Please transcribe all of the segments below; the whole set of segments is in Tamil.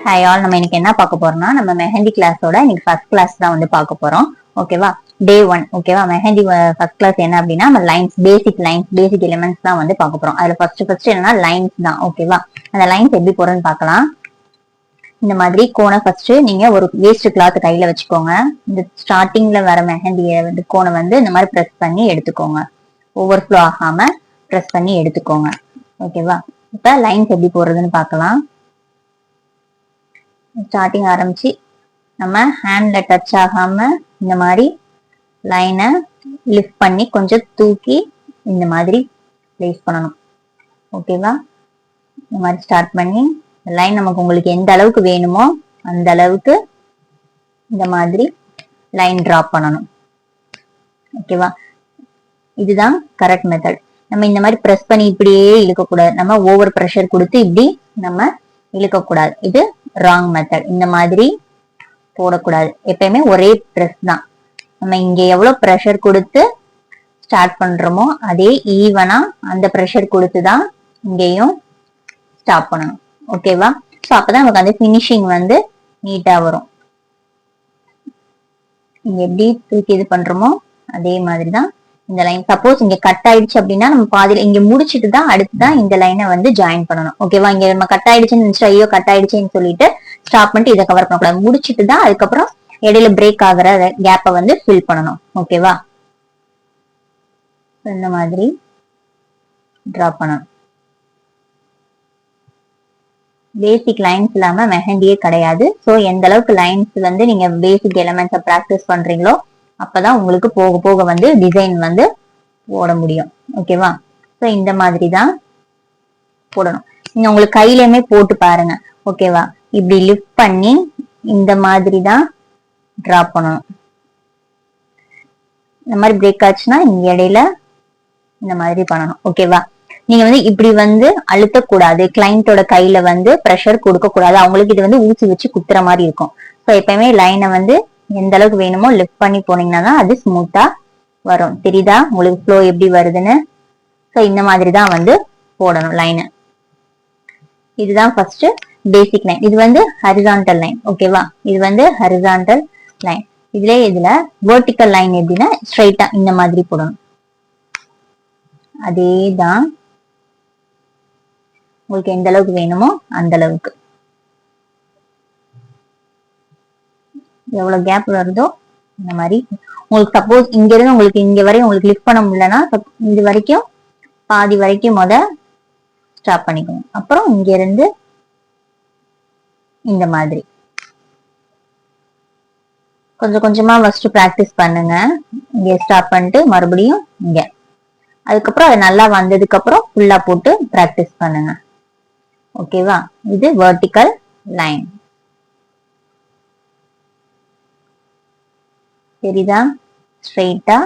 ஹாய் ஆல், நம்ம இன்னைக்கு என்ன பார்க்க போறோம்னா நம்ம மெஹந்தி கிளாஸோட இன்னைக்கு ஃபர்ஸ்ட் கிளாஸ் தான் வந்து பார்க்க போறோம். ஓகேவா? டே 1. ஓகேவா? மெஹந்தி ஃபர்ஸ்ட் கிளாஸ் என்ன அப்படின்னா நம்ம லைன்ஸ், பேசிக் எலிமெண்ட்ஸ் தான் வந்து பார்க்க போறோம். அதுல ஃபர்ஸ்ட் என்னன்னா லைன்ஸ் தான். ஓகேவா? அந்த லைன்ஸ் எப்படி போறோம்னு பார்க்கலாம். இந்த மாதிரி கோனை ஃபர்ஸ்ட் நீங்க ஒரு வேஸ்ட் கிளாத் கையில வச்சுக்கோங்க. இந்த ஸ்டார்டிங்ல வர மெஹந்திய வந்து கோனை வந்து இந்த மாதிரி பிரஸ் பண்ணி எடுத்துக்கோங்க. ஓவர்ஃப்ளோ ஆகாம பிரஸ் பண்ணி எடுத்துக்கோங்க. ஓகேவா? இப்ப லைன்ஸ் எப்படி போடுறதுன்னு பார்க்கலாம். ஸ்டார்டிங் ஆரம்பிச்சு நம்ம ஹேண்ட்ல டச் ஆகாம இந்த மாதிரி லைனை லிஃப்ட் பண்ணி கொஞ்சம் தூக்கி இந்த மாதிரி பிளேஸ் பண்ணணும். ஓகேவா? இந்த மாதிரி ஸ்டார்ட் பண்ணி லைன் நமக்கு உங்களுக்கு எந்த அளவுக்கு வேணுமோ அந்த அளவுக்கு இந்த மாதிரி லைன் டிராப் பண்ணணும். ஓகேவா? இதுதான் கரெக்ட் மெத்தட். நம்ம இந்த மாதிரி பிரஸ் பண்ணி இப்படியே இழுக்கக்கூடாது. நம்ம ஓவர் ப்ரெஷர் கொடுத்து இப்படி நம்ம இழுக்கக்கூடாது. இது ராங் மெத்தட். இந்த மாதிரி போடக்கூடாது. எப்பயுமே ஒரே பிரஸ் தான். நம்ம இங்க எவ்வளவு ப்ரெஷர் கொடுத்து ஸ்டார்ட் பண்றோமோ அதே ஈவனா அந்த ப்ரெஷர் கொடுத்துதான் இங்கேயும் ஸ்டாப் பண்ணணும். ஓகேவா? ஸோ அப்பதான் நமக்கு அந்த பினிஷிங் வந்து நீட்டா வரும். இங்க எப்படி தூக்கி இது பண்றோமோ அதே மாதிரிதான் இந்த லைன். சப்போஸ் இங்க கட் ஆயிடுச்சு அப்படின்னா நம்ம பாதியில இங்க முடிச்சுட்டு தான் அடுத்துதான் இந்த லைனை வந்து ஜாயின் பண்ணணும். ஓகேவா? இங்க நம்ம கட் ஆயிடுச்சுன்னு நினைச்சா ஐயோ கட் ஆயிடுச்சுன்னு சொல்லிட்டு ஸ்டாப் பண்ணிட்டு இதை கவர் பண்ணக்கூடாது. முடிச்சுட்டு தான் அதுக்கப்புறம் இடையில பிரேக் ஆகுற கேப்பை வந்து ஃபில் பண்ணணும். ஓகேவா? இந்த மாதிரி டிரா பண்ணணும். பேசிக் லைன்ஸ் இல்லாம மெஹந்தியே கிடையாது. ஸோ எந்த அளவுக்கு லைன்ஸ் வந்து நீங்க பேசிக் எலிமெண்ட்ஸை ப்ராக்டிஸ் பண்றீங்களோ அப்பதான் உங்களுக்கு போக போக வந்து டிசைன் வந்து போட முடியும். ஓகேவா? ஸோ இந்த மாதிரி தான் போடணும். நீங்க உங்களுக்கு கையிலயுமே போட்டு பாருங்க. ஓகேவா? இப்படி லிஃப்ட் பண்ணி இந்த மாதிரி தான் டிரா பண்ணணும். இந்த மாதிரி பிரேக் ஆச்சுன்னா இங்க இடையில இந்த மாதிரி பண்ணணும். ஓகேவா? நீங்க வந்து இப்படி வந்து அழுத்தக்கூடாது. கிளைண்டோட கையில வந்து ப்ரெஷர் கொடுக்க கூடாது. அவங்களுக்கு இது வந்து ஊசி வச்சு குத்துற மாதிரி இருக்கும். ஸோ எப்பயுமே லைனை வந்து எந்த அளவுக்கு வேணுமோ லிஃப்ட் பண்ணி போனீங்கன்னா அது ஸ்மூத்தா வரும். தெரியுதா உங்களுக்கு ஃப்ளோ எப்படி வருதுன்னு? ஸோ இந்த மாதிரி தான் வந்து போடணும் லைனை. இதுதான் ஃபர்ஸ்ட் பேசிக் லைன். இது வந்து ஹரிசான்டல் லைன். ஓகேவா? இது வந்து ஹரிசான்டல் லைன். இதுல வெர்டிக்கல் லைன் எப்படின்னா ஸ்ட்ரைட்டா இந்த மாதிரி போடணும். அதேதான் உங்களுக்கு எந்த அளவுக்கு வேணுமோ அந்த அளவுக்கு. எவ்வளவு கேப் வருதோ இந்த மாதிரி உங்களுக்கு சப்போஸ் இங்க இருந்து உங்களுக்கு இங்க வரையும் உங்களுக்கு லிஃப்ட் பண்ண முடியலன்னா இது வரைக்கும் பாதி வரைக்கும் ஸ்டாப் பண்ணிக்கணும். அப்புறம் இங்க இருந்து இந்த மாதிரி கொஞ்சம் கொஞ்சமா ஃபர்ஸ்ட் பிராக்டிஸ் பண்ணுங்க. இங்க ஸ்டாப் பண்ணிட்டு மறுபடியும் இங்க, அதுக்கப்புறம் அது நல்லா வந்ததுக்கு அப்புறம் ஃபுல்லா போட்டு பிராக்டிஸ் பண்ணுங்க. ஓகேவா? இது வெர்டிக்கல் லைன். தெரியுதா? ஸ்ட்ரெயிட்டா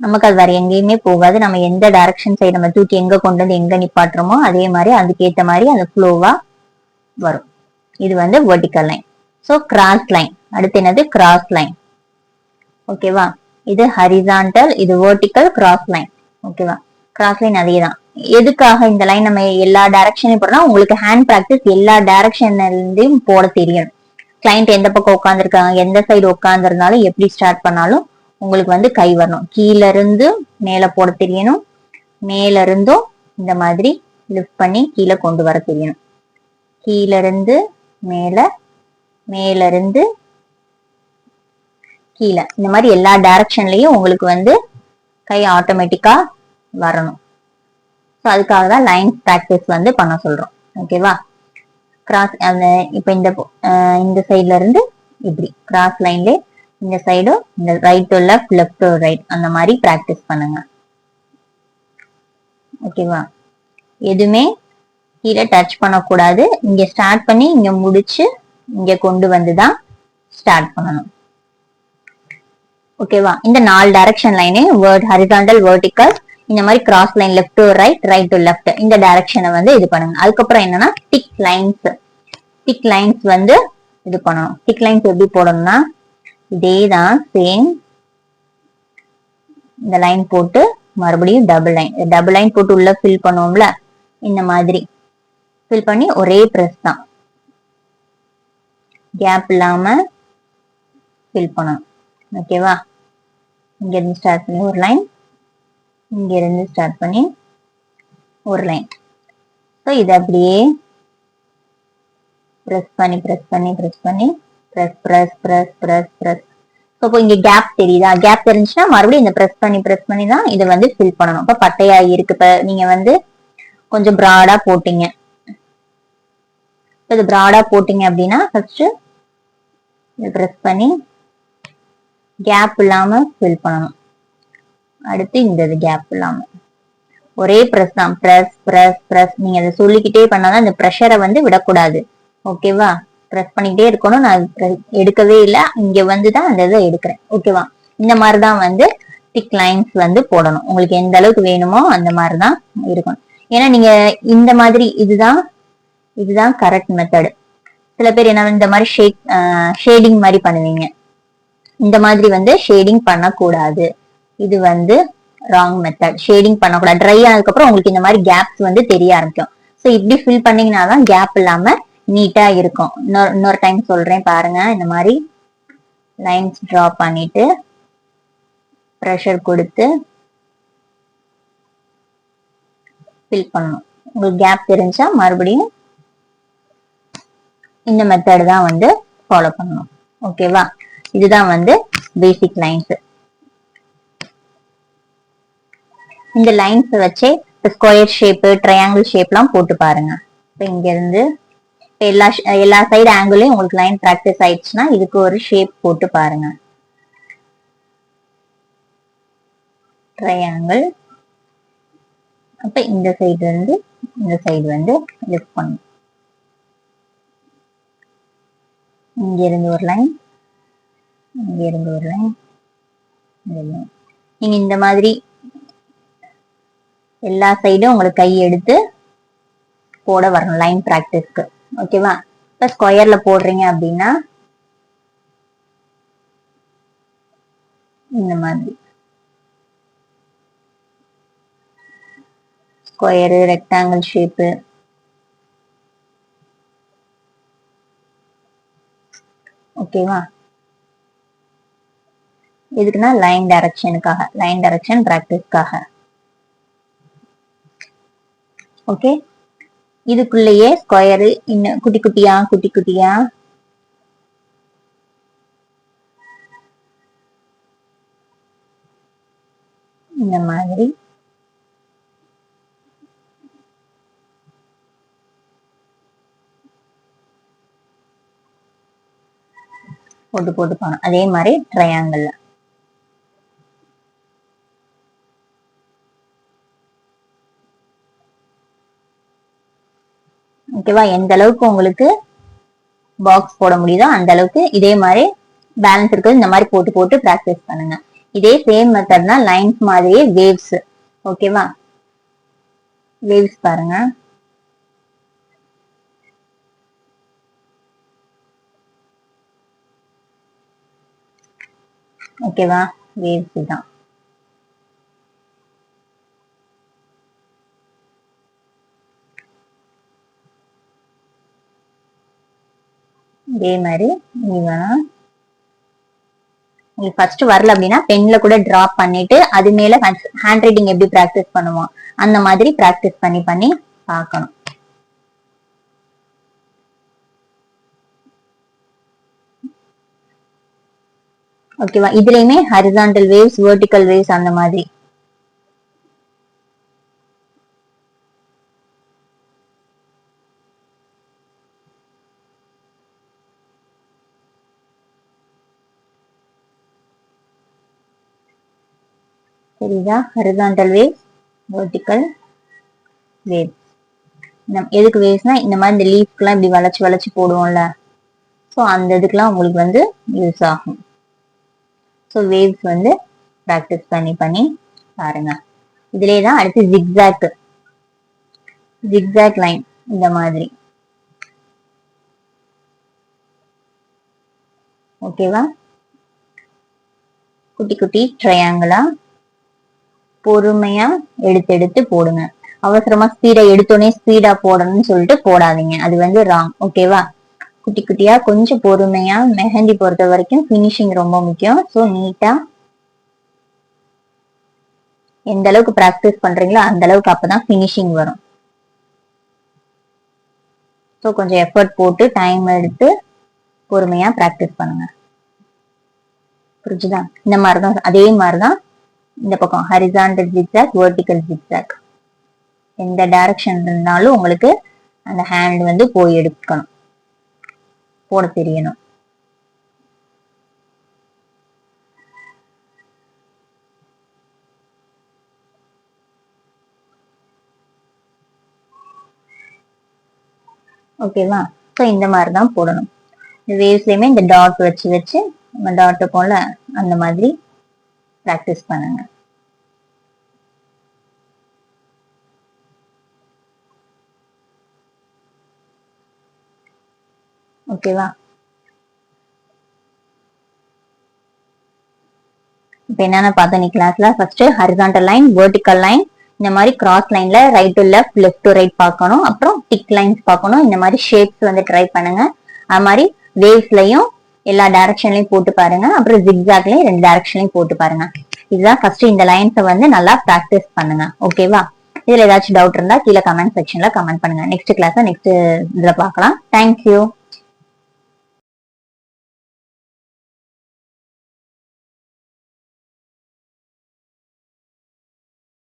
நமக்கு அது வேற எங்கேயுமே போகாது. நம்ம எந்த டைரக்ஷன் சைடு நம்ம தூக்கி எங்க கொண்டு வந்து எங்க நிப்பாட்டுறோமோ அதே மாதிரி அதுக்கேற்ற மாதிரி அந்த ஃப்ளோவா வரும். இது வந்து vertical line. So cross line. அடுத்து என்னது? Cross line. ஓகேவா? இது ஹரிசான்டல், இது வெர்டிக்கல், கிராஸ் லைன். ஓகேவா? கிராஸ் லைன் அதே தான். எதுக்காக இந்த லைன் நம்ம எல்லா டைரக்ஷனையும் போடணும்? உங்களுக்கு ஹேண்ட் பிராக்டிஸ் எல்லா டைரக்ஷன்லயும் போட தெரியும். கிளைண்ட் எந்த பக்கம் உட்காந்துருக்காங்க, எந்த சைடு உட்காந்துருந்தாலும் எப்படி ஸ்டார்ட் பண்ணாலும் உங்களுக்கு வந்து கை வரணும். கீழ இருந்து மேல போட தெரியணும். மேல இருந்தும் இந்த மாதிரி லிஃப்ட் பண்ணி கீழே கொண்டு வர தெரியணும். கீழ இருந்து மேல, மேல இருந்து கீழே, இந்த மாதிரி எல்லா டைரக்ஷன்லயும் உங்களுக்கு வந்து கை ஆட்டோமேட்டிக்கா வரணும். ஸோ அதுக்காக தான் லைன் பிராக்டிஸ் வந்து பண்ண சொல்றோம். ஓகேவா? கிராஸ் அந்த இப்ப இந்த சைட்ல இருந்து இப்படி கிராஸ் லைன்ல இந்த சைடு இந்த right to left, left to right அந்த மாதிரி பிராக்டிஸ் பண்ணுங்க. ஓகேவா? எதுவுமே கீழே டச் பண்ணக்கூடாது. இங்க ஸ்டார்ட் பண்ணி இங்க முடிச்சு இங்க கொண்டு வந்துதான் ஸ்டார்ட் பண்ணணும். ஓகேவா? இந்த 4 டைரக்ஷன் லைனே ஹரிசான்டல், வெர்டிக்கல், இந்த மாதிரி cross line, left to right, right to left இந்த டைரக்ஷனை வந்து இது பண்ணுங்க. அதுக்கப்புறம் என்னன்னா திக் லைன்ஸ். திக் லைன்ஸ் வந்து இது பண்ணணும். திக் லைன்ஸ் எப்படி போடணும்னா இதேதான் சேம். இந்த லைன் போட்டு மறுபடியும் டபுள் லைன் போட்டு உள்ள ஃபில் பண்ணுவோம்ல இந்த மாதிரி ஃபில் பண்ணி ஒரே பிரஸ் தான், கேப் இல்லாம ஃபில் பண்ணணும். ஓகேவா? இங்க இருந்து ஸ்டார்ட் பண்ணி ஒரு லைன், இங்க இருந்து ஸ்டார்ட் பண்ணி ஒரு லைன். ஸோ இது அப்படியே பிரஸ் பண்ணி பிரஸ் பண்ணி பிரஸ் பண்ணி press press press press press. இப்போ இங்க கேப் தெரியுதா? கேப் தெரிஞ்சுன்னா மறுபடியும் இந்த பிரஸ் பண்ணி தான் இதை வந்து ஃபில் பண்ணணும். இப்போ பட்டையா இருக்கு. இப்ப நீங்க வந்து கொஞ்சம் பிராடா போட்டீங்க, இது பிராடா போட்டீங்க அப்படின்னா ஃபர்ஸ்ட் பிரஸ் பண்ணி கேப் இல்லாம ஃபில் பண்ணணும். அடுத்து இந்த கேப் இல்லாம ஒரே பிரஸ் தான், பிரஸ் பிரஸ் பிரஸ். நீங்க அதை சொல்லிக்கிட்டே பண்ணாதான் இந்த ப்ரெஷரை வந்து விடக்கூடாது. ஓகேவா? பிரஸ் பண்ணிக்கிட்டே இருக்கணும். நான் எடுக்கவே இல்லை, இங்க வந்துதான் அந்த இதை எடுக்கிறேன். ஓகேவா? இந்த மாதிரிதான் வந்து திக் லைன்ஸ் வந்து போடணும். உங்களுக்கு எந்த அளவுக்கு வேணுமோ அந்த மாதிரிதான் இருக்கணும். ஏன்னா நீங்க இந்த மாதிரி இதுதான் கரெக்ட் மெத்தடு. சில பேர் என்ன இந்த மாதிரி ஷேடிங் மாதிரி பண்ணுவீங்க. இந்த மாதிரி வந்து ஷேடிங் பண்ணக்கூடாது. இது வந்து ராங் மெத்தட். ஷேடிங் பண்ணக்கூடாது. ட்ரை ஆனதுக்கு அப்புறம் உங்களுக்கு இந்த மாதிரி கேப்ஸ் வந்து தெரிய ஆரம்பிக்கும். ஸோ இப்படி ஃபில் பண்ணீங்கன்னாதான் கேப் இல்லாம நீட்டா இருக்கும். இன்னொரு டைம் சொல்றேன் பாருங்க. இந்த மாதிரி லைன்ஸ் டிரா பண்ணிட்டு ப்ரெஷர் கொடுத்து ஃபில் பண்ணணும். உங்களுக்கு கேப் தெரிஞ்சா மறுபடியும் இந்த மெத்தட் தான் வந்து ஃபாலோ பண்ணணும். ஓகேவா? இதுதான் வந்து பேசிக் லைன்ஸ். இந்த லைன்ஸ் வச்சே ஸ்கொயர் ஷேப், ட்ரையாங்கிள் ஷேப்லாம் போட்டு பாருங்க. இப்போ இங்க இருந்து எல்லா சைடு ஆங்கிளையும் உங்களுக்கு லைன் பிராக்டிஸ் ஆயிடுச்சுன்னா இதுக்கு ஒரு ஷேப் போட்டு பாருங்க. ட்ரையாங்கிள். அப்ப இந்த சைடு இருந்து இந்த சைடு வந்து லிஃப்ட் பண்ணும். இங்க இருந்து ஒரு லைன், இங்க இருந்து ஒரு லைன். நீங்க இந்த மாதிரி எல்லா சைடும் உங்களுக்கு கை எடுத்து போட வரணும் லைன் பிராக்டிஸ்க்கு. ஓகேவா? இப்ப ஸ்கொயர்ல போடுறீங்க அப்படின்னா இந்த மாதிரி ஸ்கொயரு, ரெக்டாங்கிள் ஷேப்பு. ஓகேவா? எதுக்குன்னா லைன் டைரக்ஷனுக்காக, லைன் டைரக்ஷன் பிராக்டிஸ்க்காக. ஓகே? இதுக்குள்ளேயே ஸ்கொயரு இன்னும் குட்டி குட்டியா குட்டி குட்டியா இந்த மாதிரி போட்டு போட்டு போனோம். அதே மாதிரி ட்ரையாங்கிள். ஓகேவா? எந்த அளவுக்கு உங்களுக்கு பாக்ஸ் போட முடியுதோ அந்த அளவுக்கு இதே மாதிரி பேலன்ஸ் இருக்கிறது இந்த மாதிரி போட்டு போட்டு பிராக்டிஸ் பண்ணுங்க. இதே சேம் மெத்தட் தான் லைன்ஸ் மாதிரியே வேவ்ஸ். ஓகேவா? வேவ்ஸ் பாருங்க. ஓகேவா? வேவ்ஸ் தான். இதே மாதிரி ஈவனா உங்களுக்கு ஃபர்ஸ்ட் வரல அப்படின்னா பென்ல கூட டிராப் பண்ணிட்டு அது மேல ஹேண்ட் ரைட்டிங் எப்படி பிராக்டிஸ் பண்ணுவோம் அந்த மாதிரி பிராக்டிஸ் பண்ணி பண்ணி பார்க்கணும். ஓகேவா? இதுலயுமே ஹரிசாண்டல் வேவ்ஸ், வெர்டிக்கல் வேவ்ஸ் அந்த மாதிரி. சரிதா? Horizontal waves, vertical waves. எதுக்கு வேவ்ஸ்னா இந்த மாதிரி இந்த லீஃப்க்குலாம் இப்படி வளைச்சு வளைச்சு போடுவோம்ல, ஸோ அந்த இதுக்கெல்லாம் உங்களுக்கு வந்து யூஸ் ஆகும். ஸோ வேவ்ஸ் வந்து ப்ராக்டிஸ் பண்ணி பண்ணி பாருங்க. இதுலேயே தான் அடுத்து ஜிக்ஸாக், ஜிக்ஸாக் லைன் இந்த மாதிரி. ஓகேவா? குட்டி குட்டி ட்ரையாங்கிளா பொறுமையா எடுத்து எடுத்து போடுங்க. அவசரமா ஸ்பீடா எடுத்தோடனே ஸ்பீடா போடணும்னு சொல்லிட்டு போடாதீங்க, அது வந்து ராங். ஓகேவா? குட்டி குட்டியா கொஞ்சம் பொறுமையா. மெஹந்தி பொறுத்த வரைக்கும் பினிஷிங் ரொம்ப முக்கியம். ஸோ நீட்டா எந்த அளவுக்கு பிராக்டிஸ் பண்றீங்களோ அந்த அளவுக்கு அப்பதான் பினிஷிங் வரும். ஸோ கொஞ்சம் எஃபர்ட் போட்டு டைம் எடுத்து பொறுமையா பிராக்டிஸ் பண்ணுங்க. புரிஞ்சுதா? இந்த மாதிரிதான், அதே மாதிரிதான் இந்த பக்கம் ஹரிசாண்டல் ஜிக்ஸாக், வெர்டிகல் ஜிக்ஸாக். எந்த டைரக்ஷன் இருந்தாலும் உங்களுக்கு அந்த ஹேண்ட் வந்து போய் எடுக்கணும், போட தெரியணும். ஓகேவா? ஸோ இந்த மாதிரி தான் போடணும். இந்த வேவ்ஸ்லயுமே இந்த டாட் வச்சு வச்சு நம்ம டாட் போல அந்த மாதிரி ப்ராக்டிஸ் பண்ணுங்க. ஓகேவா? இப்ப என்னென்ன பார்த்தோம் நீ கிளாஸ்ல? First horizontal line, vertical line, இந்த மாதிரி கிராஸ் லைன்ல right to left, left to right பார்க்கணும். அப்புறம் டிக் லைன்ஸ் பார்க்கணும். இந்த மாதிரி ஷேப்ஸ் வந்து ட்ரை பண்ணுங்க. அது மாதிரி வேவ்ஸ்லயும் எல்லா டைரக்ஷன்லயும் போட்டு பாருங்க. அப்புறம் ஜிக்ஸாக்லயும் 2 டைரக்ஷன்லயும் போட்டு பாருங்க. இதுதான் ஃபர்ஸ்ட். இந்த லைன்ஸை வந்து நல்லா ப்ராக்டிஸ் பண்ணுங்க. ஓகேவா? இதுல ஏதாச்சும் டவுட் இருந்தா கீழே கமெண்ட் செக்ஷன்ல கமெண்ட் பண்ணுங்க. நெக்ஸ்ட் கிளாஸ் நெக்ஸ்ட் இதுல பார்க்கலாம். தேங்க்யூ.